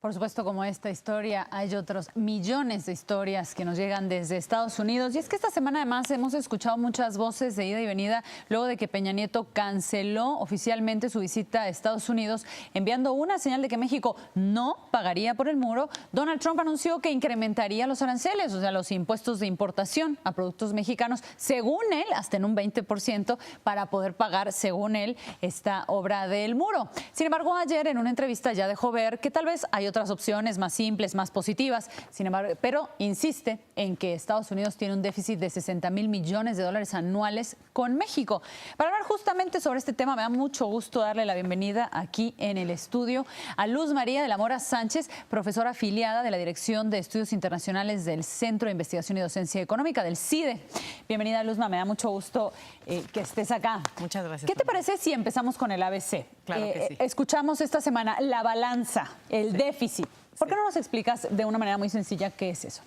Por supuesto, como esta historia, hay otros millones de historias que nos llegan desde Estados Unidos. Y es que esta semana además hemos escuchado muchas voces de ida y venida luego de que Peña Nieto canceló oficialmente su visita a Estados Unidos, enviando una señal de que México no pagaría por el muro. Donald Trump anunció que incrementaría los aranceles, o sea, los impuestos de importación a productos mexicanos, según él, hasta en un 20%, para poder pagar, según él, esta obra del muro. Sin embargo, ayer en una entrevista ya dejó ver que tal vez hay otras opciones más simples, más positivas. Sin embargo, pero insiste en que Estados Unidos tiene un déficit de 60,000 millones de dólares anuales con México. Para hablar justamente sobre este tema, me da mucho gusto darle la bienvenida aquí en el estudio a Luz María de la Mora Sánchez, profesora afiliada de la Dirección de Estudios Internacionales del Centro de Investigación y Docencia Económica, del CIDE. Bienvenida, Luzma, me da mucho gusto que estés acá. Muchas gracias. ¿Qué te parece si empezamos con el ABC? Claro que sí. Escuchamos esta semana la balanza, el déficit. ¿Por qué no nos explicas de una manera muy sencilla qué es eso?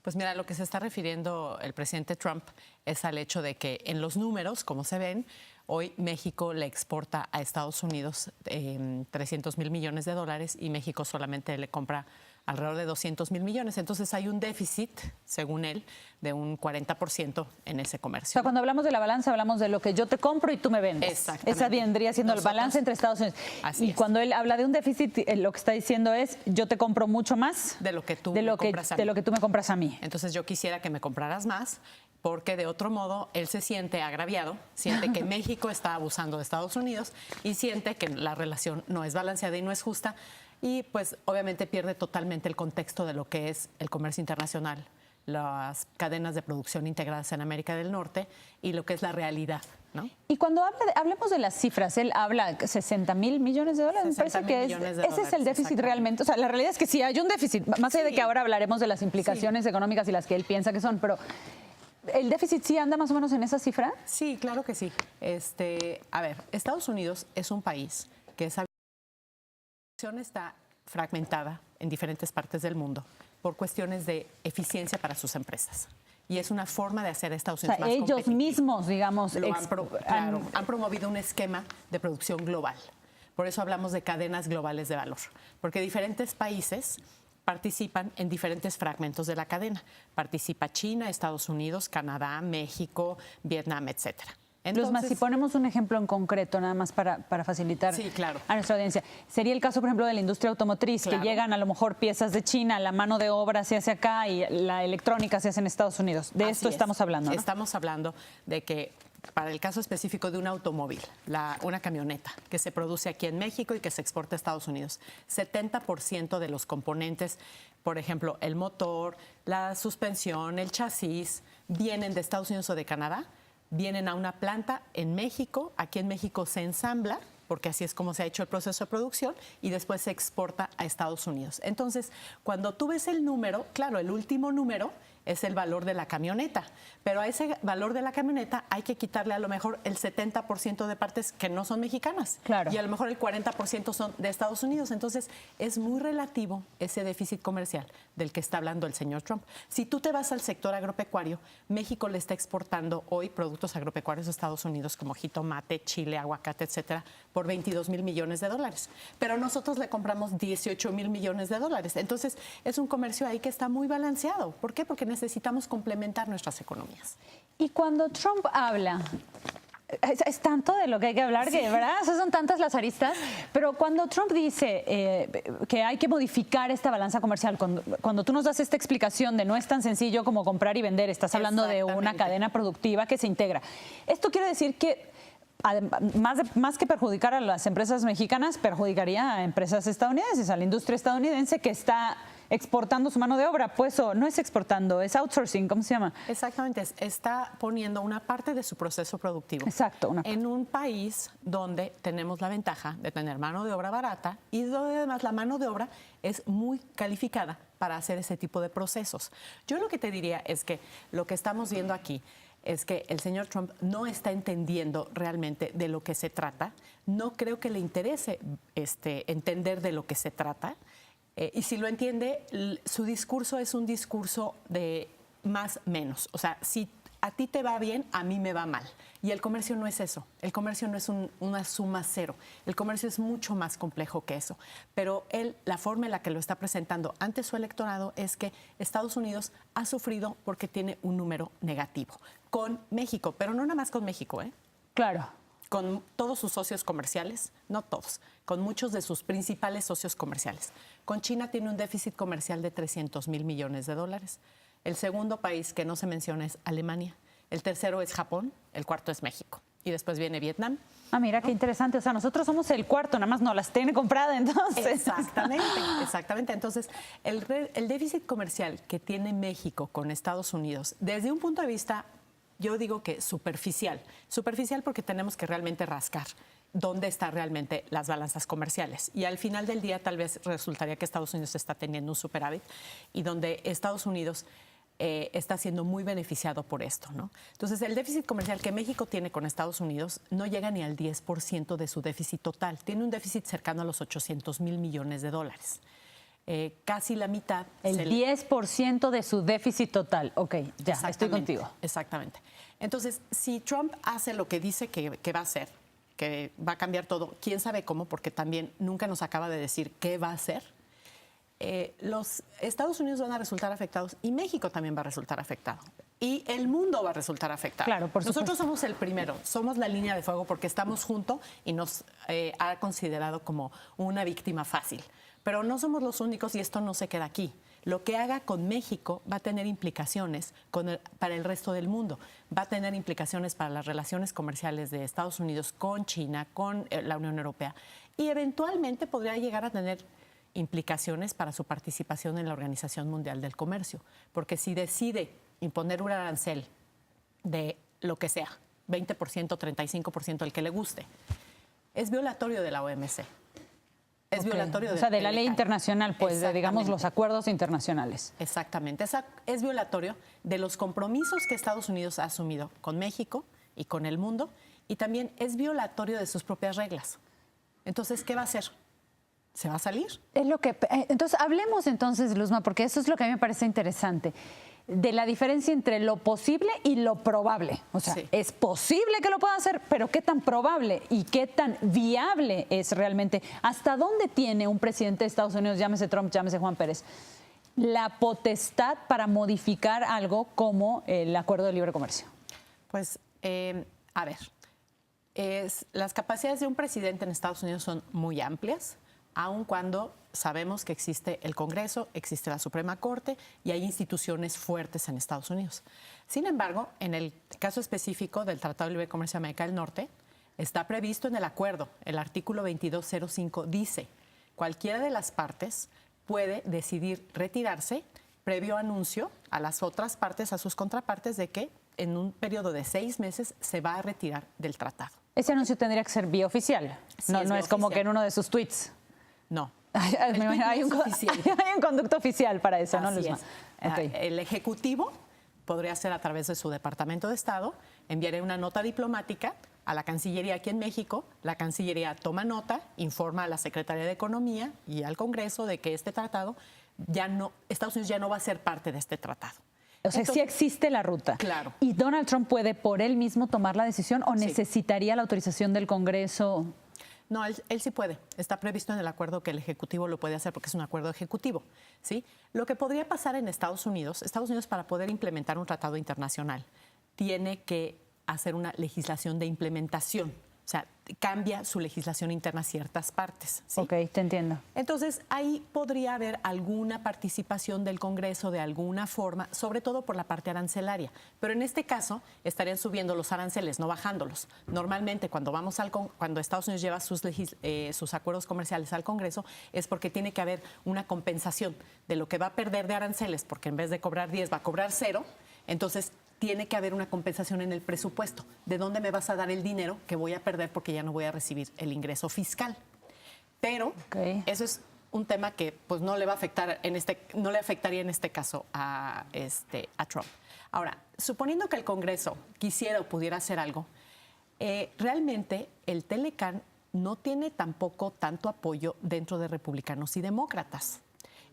Pues mira, lo que se está refiriendo el presidente Trump es al hecho de que en los números, como se ven, hoy México le exporta a Estados Unidos 300,000 millones de dólares y México solamente le compra alrededor de 200,000 millones. Entonces hay un déficit, según él, de un 40% en ese comercio. O sea, cuando hablamos de la balanza, hablamos de lo que yo te compro y tú me vendes. Exactamente. Esa vendría siendo el balance entre Estados Unidos. Así y es. cuando él habla de un déficit, lo que está diciendo es, yo te compro mucho más de lo que tú de lo que tú me compras a mí. Entonces yo quisiera que me compraras más, porque de otro modo él se siente agraviado, siente que México está abusando de Estados Unidos y siente que la relación no es balanceada y no es justa. Y pues obviamente pierde totalmente el contexto de lo que es el comercio internacional, las cadenas de producción integradas en América del Norte y lo que es la realidad, ¿no? Y cuando hablemos de las cifras, él habla 60,000 millones de dólares, me parece que ese es el déficit realmente. O sea, la realidad es que sí hay un déficit, más allá de que ahora hablaremos de las implicaciones económicas y las que él piensa que son, pero ¿el déficit sí anda más o menos en esa cifra? Sí, claro que sí. A ver, Estados Unidos es un país que está fragmentada en diferentes partes del mundo por cuestiones de eficiencia para sus empresas. Y es una forma de hacer a Estados Unidos más competitivo. Ellos mismos, digamos, han promovido un esquema de producción global. Por eso hablamos de cadenas globales de valor, porque diferentes países participan en diferentes fragmentos de la cadena. Participa China, Estados Unidos, Canadá, México, Vietnam, etcétera. Entonces, Luzma, si ponemos un ejemplo en concreto, nada más para facilitar a nuestra audiencia, sería el caso, por ejemplo, de la industria automotriz, que llegan a lo mejor piezas de China, la mano de obra se hace acá y la electrónica se hace en Estados Unidos. De esto estamos hablando, ¿no? Estamos hablando de que, para el caso específico de un automóvil, una camioneta que se produce aquí en México y que se exporta a Estados Unidos, 70% de los componentes, por ejemplo, el motor, la suspensión, el chasis, vienen de Estados Unidos o de Canadá, vienen a una planta en México, aquí en México se ensambla, porque así es como se ha hecho el proceso de producción, y después se exporta a Estados Unidos. Entonces, cuando tú ves el número, claro, el último número es el valor de la camioneta, pero a ese valor de la camioneta hay que quitarle a lo mejor el 70% de partes que no son mexicanas, y a lo mejor el 40% son de Estados Unidos. Entonces es muy relativo ese déficit comercial del que está hablando el señor Trump. Si tú te vas al sector agropecuario, México le está exportando hoy productos agropecuarios a Estados Unidos como jitomate, chile, aguacate, etcétera, por 22,000 millones de dólares, pero nosotros le compramos 18,000 millones de dólares. Entonces es un comercio ahí que está muy balanceado. ¿Por qué? Porque necesitamos complementar nuestras economías. Y cuando Trump habla, es tanto de lo que hay que hablar, que ¿verdad? O sea, son tantas las aristas, pero cuando Trump dice que hay que modificar esta balanza comercial, cuando tú nos das esta explicación de no es tan sencillo como comprar y vender, estás hablando de una cadena productiva que se integra. Esto quiere decir que más que perjudicar a las empresas mexicanas, perjudicaría a empresas estadounidenses, a la industria estadounidense que está exportando su mano de obra. Pues no es exportando, es outsourcing, ¿cómo se llama? Exactamente, está poniendo una parte de su proceso productivo en un país donde tenemos la ventaja de tener mano de obra barata y donde además la mano de obra es muy calificada para hacer ese tipo de procesos. Yo lo que te diría es que lo que estamos viendo aquí es que el señor Trump no está entendiendo realmente de lo que se trata. No creo que le interese entender de lo que se trata. Y si lo entiende, su discurso es un discurso de más menos. O sea, si a ti te va bien, a mí me va mal. Y el comercio no es eso. El comercio no es una suma cero. El comercio es mucho más complejo que eso. Pero él, la forma en la que lo está presentando ante su electorado es que Estados Unidos ha sufrido porque tiene un número negativo con México, pero no nada más con México, ¿eh? Claro. Con todos sus socios comerciales, no todos, con muchos de sus principales socios comerciales. Con China tiene un déficit comercial de 300 mil millones de dólares. El segundo país que no se menciona es Alemania. El tercero es Japón, el cuarto es México. Y después viene Vietnam. Ah, mira, qué interesante. O sea, nosotros somos el cuarto, nada más no las tiene comprada entonces. Exactamente, exactamente. Entonces, el déficit comercial que tiene México con Estados Unidos, desde un punto de vista, yo digo que superficial. Superficial porque tenemos que realmente rascar dónde están realmente las balanzas comerciales. Y al final del día tal vez resultaría que Estados Unidos está teniendo un superávit y donde Estados Unidos está siendo muy beneficiado por esto, ¿no? Entonces, el déficit comercial que México tiene con Estados Unidos no llega ni al 10% de su déficit total. Tiene un déficit cercano a los 800 mil millones de dólares. Casi la mitad. El 10% de su déficit total. Ok, ya, estoy contigo. Exactamente. Entonces, si Trump hace lo que dice que va a hacer, que va a cambiar todo, quién sabe cómo, porque también nunca nos acaba de decir qué va a hacer, los Estados Unidos van a resultar afectados y México también va a resultar afectado. Y el mundo va a resultar afectado. Claro, por supuesto. Nosotros somos el primero, somos la línea de fuego porque estamos juntos y nos ha considerado como una víctima fácil. Pero no somos los únicos y esto no se queda aquí. Lo que haga con México va a tener implicaciones para el resto del mundo. Va a tener implicaciones para las relaciones comerciales de Estados Unidos con China, con la Unión Europea. Y eventualmente podría llegar a tener implicaciones para su participación en la Organización Mundial del Comercio. Porque si decide imponer un arancel de lo que sea, 20%, 35%, el que le guste, es violatorio de la OMC. Es violatorio de la ley internacional, pues, de, digamos, los acuerdos internacionales. Exactamente. Es violatorio de los compromisos que Estados Unidos ha asumido con México y con el mundo, y también es violatorio de sus propias reglas. Entonces, ¿qué va a hacer? ¿Se va a salir? Es lo que, entonces, hablemos entonces, Luzma, porque eso es lo que a mí me parece interesante, de la diferencia entre lo posible y lo probable. O sea, sí, es posible que lo pueda hacer, pero ¿qué tan probable y qué tan viable es realmente? ¿Hasta dónde tiene un presidente de Estados Unidos, llámese Trump, llámese Juan Pérez, la potestad para modificar algo como el Acuerdo de Libre Comercio? Pues, a ver, las capacidades de un presidente en Estados Unidos son muy amplias, aun cuando sabemos que existe el Congreso, existe la Suprema Corte y hay instituciones fuertes en Estados Unidos. Sin embargo, en el caso específico del Tratado de Libre Comercio de América del Norte, está previsto en el acuerdo, el artículo 2205 dice, cualquiera de las partes puede decidir retirarse previo anuncio a las otras partes, a sus contrapartes, de que en un periodo de 6 meses se va a retirar del tratado. Ese anuncio tendría que ser vía oficial, sí, no es como que en uno de sus tweets. No. Hay un conducto oficial para eso, ¿no? Así es. Okay. El Ejecutivo podría ser a través de su Departamento de Estado, enviaría una nota diplomática a la Cancillería aquí en México, la Cancillería toma nota, informa a la Secretaría de Economía y al Congreso de que este tratado Estados Unidos ya no va a ser parte de este tratado. O sea, sí existe la ruta. Claro. ¿Y Donald Trump puede por él mismo tomar la decisión o necesitaría la autorización del Congreso? No, él sí puede. Está previsto en el acuerdo que el Ejecutivo lo puede hacer porque es un acuerdo ejecutivo, ¿sí? Lo que podría pasar en Estados Unidos para poder implementar un tratado internacional, tiene que hacer una legislación de implementación. O sea, cambia su legislación interna ciertas partes, ¿sí? Ok, te entiendo. Entonces, ahí podría haber alguna participación del Congreso de alguna forma, sobre todo por la parte arancelaria. Pero en este caso, estarían subiendo los aranceles, no bajándolos. Normalmente, cuando Estados Unidos lleva sus acuerdos comerciales al Congreso, es porque tiene que haber una compensación de lo que va a perder de aranceles, porque en vez de cobrar 10 va a cobrar 0. Entonces, tiene que haber una compensación en el presupuesto. ¿De dónde me vas a dar el dinero que voy a perder porque ya no voy a recibir el ingreso fiscal? Pero eso es un tema que pues no le afectaría en este caso a Trump. Ahora, suponiendo que el Congreso quisiera o pudiera hacer algo, realmente el Telecán no tiene tampoco tanto apoyo dentro de republicanos y demócratas.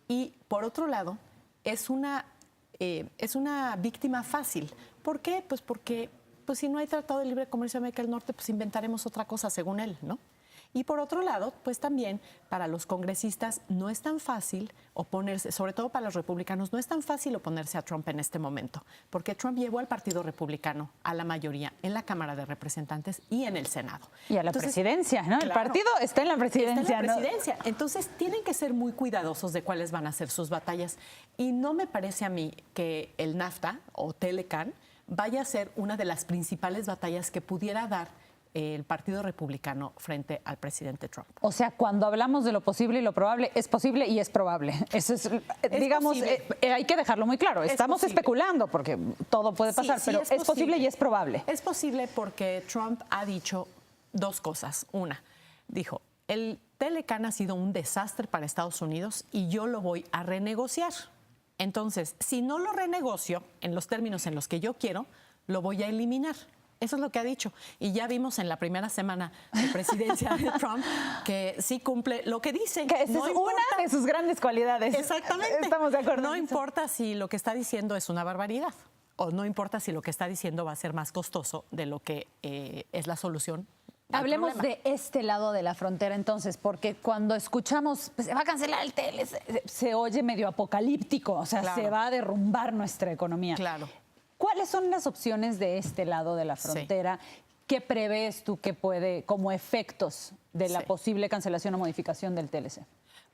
Y por otro lado, es una es una víctima fácil. ¿Por qué? Pues porque si no hay Tratado de Libre Comercio de América del Norte, pues inventaremos otra cosa según él, ¿no? Y por otro lado, pues también para los congresistas no es tan fácil oponerse, sobre todo para los republicanos, no es tan fácil oponerse a Trump en este momento, porque Trump llevó al Partido Republicano a la mayoría en la Cámara de Representantes y en el Senado. Y a la presidencia, ¿no? Claro, el partido está en la presidencia. Está en la presidencia. ¿No? Entonces tienen que ser muy cuidadosos de cuáles van a ser sus batallas. Y no me parece a mí que el NAFTA o Telecan vaya a ser una de las principales batallas que pudiera dar el Partido Republicano frente al presidente Trump. O sea, cuando hablamos de lo posible y lo probable, es posible y es probable. Eso es digamos, hay que dejarlo muy claro. Estamos especulando porque todo puede pasar, pero es posible y es probable. Es posible porque Trump ha dicho dos cosas. Una, dijo, el Telecan ha sido un desastre para Estados Unidos y yo lo voy a renegociar. Entonces, si no lo renegocio en los términos en los que yo quiero, lo voy a eliminar. Eso es lo que ha dicho. Y ya vimos en la primera semana de presidencia de Trump que sí cumple lo que dice. Que esa es una de sus grandes cualidades. Exactamente. Estamos de acuerdo. No importa si lo que está diciendo es una barbaridad o no importa si lo que está diciendo va a ser más costoso de lo que es la solución. Hablemos de este lado de la frontera entonces, porque cuando escuchamos pues, se va a cancelar el tele, se oye medio apocalíptico, o sea, se va a derrumbar nuestra economía. Claro. ¿Cuáles son las opciones de este lado de la frontera? Sí. ¿Qué prevés tú que puede, como efectos de la posible cancelación o modificación del TLC?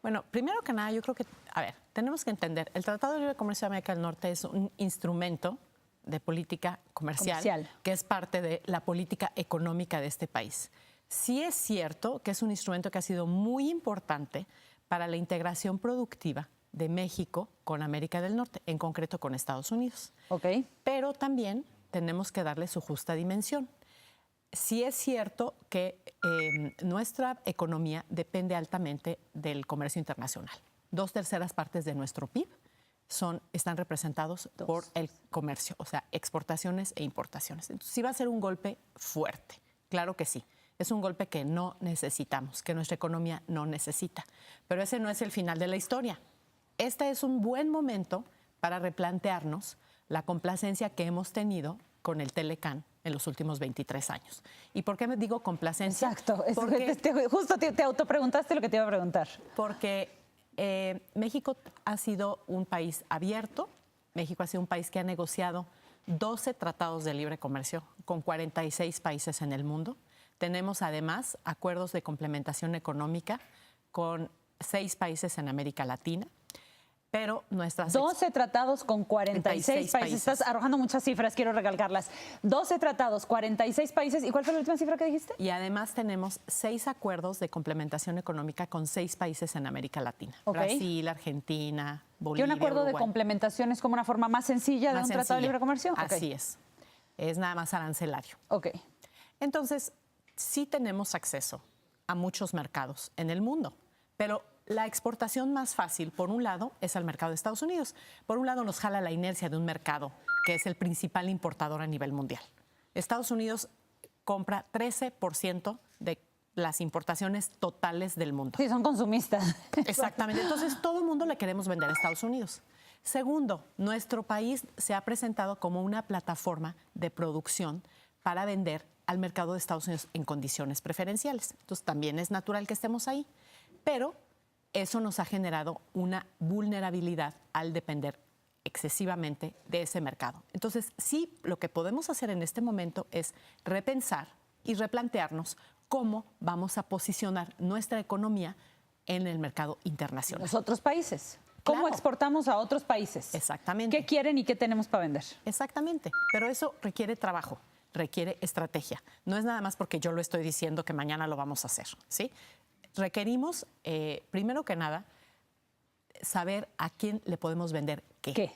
Bueno, primero que nada, yo creo que, tenemos que entender, el Tratado de Libre Comercio de América del Norte es un instrumento de política comercial, que es parte de la política económica de este país. Sí es cierto que es un instrumento que ha sido muy importante para la integración productiva de México con América del Norte, en concreto con Estados Unidos. Okay. Pero también tenemos que darle su justa dimensión. Sí es cierto que nuestra economía depende altamente del comercio internacional. 2/3 partes de nuestro PIB están representados por el comercio, o sea, exportaciones e importaciones. Entonces, sí va a ser un golpe fuerte, claro que sí. Es un golpe que no necesitamos, que nuestra economía no necesita. Pero ese no es el final de la historia. Este es un buen momento para replantearnos la complacencia que hemos tenido con el Telecan en los últimos 23 años. ¿Y por qué me digo complacencia? Exacto. Justo te autopreguntaste lo que te iba a preguntar. Porque México ha sido un país abierto. México ha sido un país que ha negociado 12 tratados de libre comercio con 46 países en el mundo. Tenemos además acuerdos de complementación económica con 6 países en América Latina. Pero nuestras 12 tratados con 46 países. Estás arrojando muchas cifras, quiero recalcarlas. 12 tratados, 46 países. ¿Y cuál fue la última cifra que dijiste? Y además tenemos 6 acuerdos de complementación económica con 6 países en América Latina. Brasil, Argentina, Bolivia, ¿Y un acuerdo Uruguay. De complementación es como una forma más sencilla de un tratado de libre comercio? Así es. Es nada más arancelario. Entonces, sí tenemos acceso a muchos mercados en el mundo, pero la exportación más fácil, por un lado, es al mercado de Estados Unidos. Por un lado, nos jala la inercia de un mercado que es el principal importador a nivel mundial. Estados Unidos compra 13% de las importaciones totales del mundo. Sí, son consumistas. Exactamente. Entonces, todo el mundo le queremos vender a Estados Unidos. Segundo, nuestro país se ha presentado como una plataforma de producción para vender al mercado de Estados Unidos en condiciones preferenciales. Entonces, también es natural que estemos ahí. Pero eso nos ha generado una vulnerabilidad al depender excesivamente de ese mercado. Entonces, sí, lo que podemos hacer en este momento es repensar y replantearnos cómo vamos a posicionar nuestra economía en el mercado internacional. Los otros países. ¿Cómo exportamos a otros países? Exactamente. ¿Qué quieren y qué tenemos para vender? Exactamente. Pero eso requiere trabajo, requiere estrategia. No es nada más porque yo lo estoy diciendo que mañana lo vamos a hacer, ¿sí? Requerimos, primero que nada, saber a quién le podemos vender qué.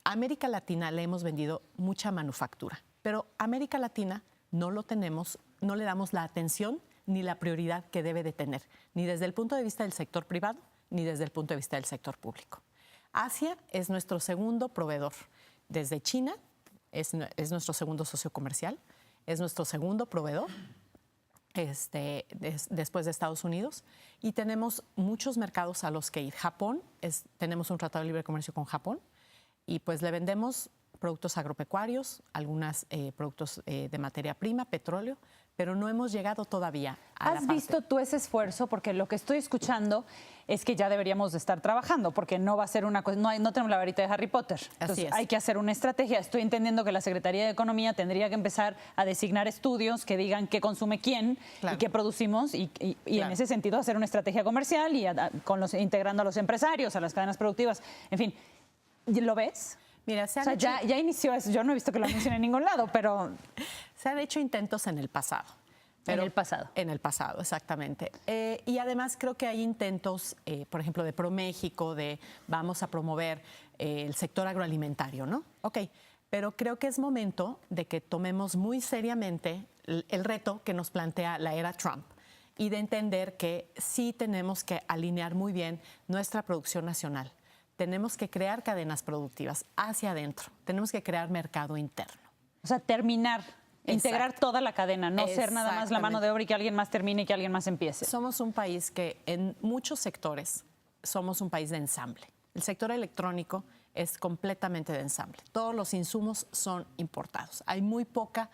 A América Latina le hemos vendido mucha manufactura, pero a América Latina no le damos la atención ni la prioridad que debe de tener, ni desde el punto de vista del sector privado, ni desde el punto de vista del sector público. Asia es nuestro segundo proveedor. Desde China es nuestro segundo socio comercial, es nuestro segundo proveedor. Después de Estados Unidos, y tenemos muchos mercados a los que ir. Japón, tenemos un tratado de libre comercio con Japón, y pues le vendemos productos agropecuarios, algunos productos de materia prima, petróleo, pero no hemos llegado todavía a la ¿Has parte. visto tú ese esfuerzo? Porque lo que estoy escuchando es que ya deberíamos de estar trabajando, porque no va a ser una cosa, no tenemos la varita de Harry Potter. Entonces, es. hay que hacer una estrategia. Estoy entendiendo que la Secretaría de Economía tendría que empezar a designar estudios que digan qué consume quién y qué producimos, y en ese sentido hacer una estrategia comercial y integrando a los empresarios, a las cadenas productivas. En fin, ¿lo ves? Mira, ya inició eso. Yo no he visto que lo anuncien en ningún lado, pero se han hecho intentos en el pasado. En el pasado. En el pasado, exactamente. Y además creo que hay intentos, por ejemplo, de ProMéxico, de vamos a promover el sector agroalimentario, ¿no? Ok, pero creo que es momento de que tomemos muy seriamente el reto que nos plantea la era Trump y de entender que sí tenemos que alinear muy bien nuestra producción nacional. Tenemos que crear cadenas productivas hacia adentro. Tenemos que crear mercado interno. O sea, integrar toda la cadena, no ser nada más la mano de obra y que alguien más termine y que alguien más empiece. Somos un país que en muchos sectores somos un país de ensamble. El sector electrónico es completamente de ensamble. Todos los insumos son importados. Hay muy poca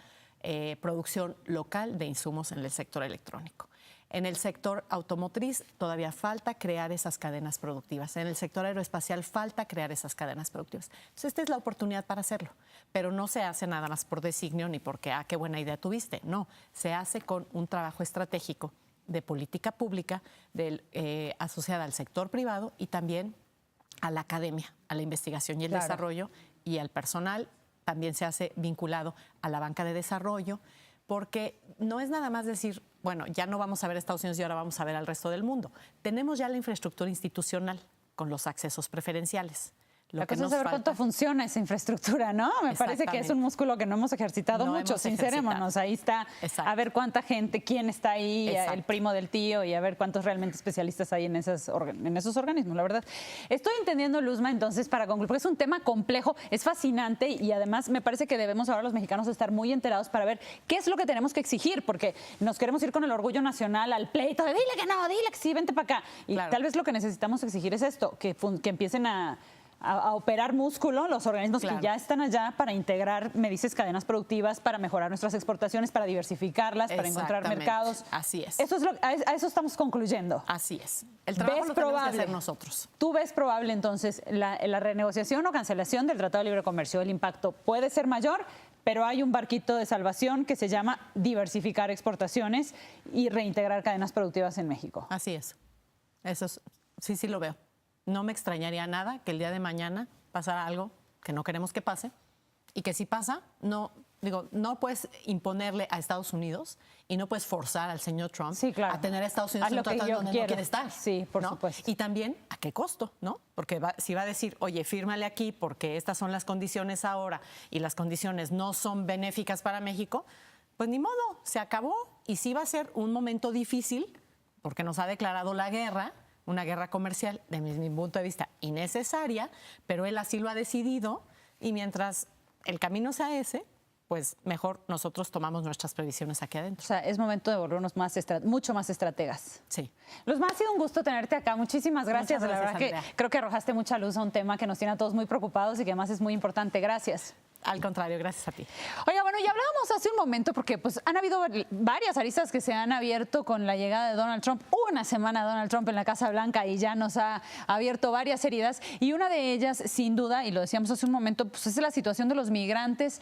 producción local de insumos en el sector electrónico. En el sector automotriz todavía falta crear esas cadenas productivas. En el sector aeroespacial falta crear esas cadenas productivas. Entonces, esta es la oportunidad para hacerlo. Pero no se hace nada más por designio ni porque, qué buena idea tuviste. No, se hace con un trabajo estratégico de política pública asociada al sector privado y también a la academia, a la investigación y el desarrollo, y al personal. También se hace vinculado a la banca de desarrollo, porque no es nada más decir, bueno, ya no vamos a ver a Estados Unidos y ahora vamos a ver al resto del mundo. Tenemos ya la infraestructura institucional con los accesos preferenciales. Lo que nos saber cuánto funciona esa infraestructura, ¿no? Me parece que es un músculo que no hemos ejercitado mucho, sincerémonos. Ahí está, a ver cuánta gente, quién está ahí, el primo del tío, y a ver cuántos realmente especialistas hay en esos organismos, la verdad. Estoy entendiendo, Luzma, entonces, para concluir, porque es un tema complejo, es fascinante, y además me parece que debemos ahora los mexicanos estar muy enterados para ver qué es lo que tenemos que exigir, porque nos queremos ir con el orgullo nacional al pleito de dile que no, dile que sí, vente para acá. Y tal vez lo que necesitamos exigir es esto, que empiecen a operar músculo los organismos que ya están allá para integrar, me dices, cadenas productivas, para mejorar nuestras exportaciones, para diversificarlas, para encontrar mercados. Así es. A eso estamos concluyendo. Así es. El trabajo lo tenemos que hacer nosotros. ¿Tú ves probable entonces la renegociación o cancelación del Tratado de Libre Comercio? El impacto puede ser mayor, pero hay un barquito de salvación que se llama diversificar exportaciones y reintegrar cadenas productivas en México. Así es. Eso es, sí lo veo. No me extrañaría nada que el día de mañana pasara algo que no queremos que pase, y que si pasa, no puedes imponerle a Estados Unidos y no puedes forzar al señor Trump a tener a Estados Unidos en un tratado donde no quiere estar. Sí, por supuesto. Y también, ¿a qué costo? ¿No? Porque si va a decir, oye, fírmale aquí porque estas son las condiciones ahora y las condiciones no son benéficas para México, pues ni modo, se acabó. Y sí va a ser un momento difícil porque nos ha declarado la guerra, una guerra comercial, de mi punto de vista, innecesaria, pero él así lo ha decidido, y mientras el camino sea ese, pues mejor nosotros tomamos nuestras previsiones aquí adentro. O sea, es momento de volvernos mucho más estrategas. Sí. Luzma, ha sido un gusto tenerte acá. Muchísimas gracias. Muchas gracias, la verdad que creo que arrojaste mucha luz a un tema que nos tiene a todos muy preocupados y que además es muy importante. Gracias. Al contrario, gracias a ti. Oiga, bueno, ya hablábamos hace un momento porque pues han habido varias aristas que se han abierto con la llegada de Donald Trump. Una semana de Donald Trump en la Casa Blanca y ya nos ha abierto varias heridas, y una de ellas, sin duda, y lo decíamos hace un momento, pues es la situación de los migrantes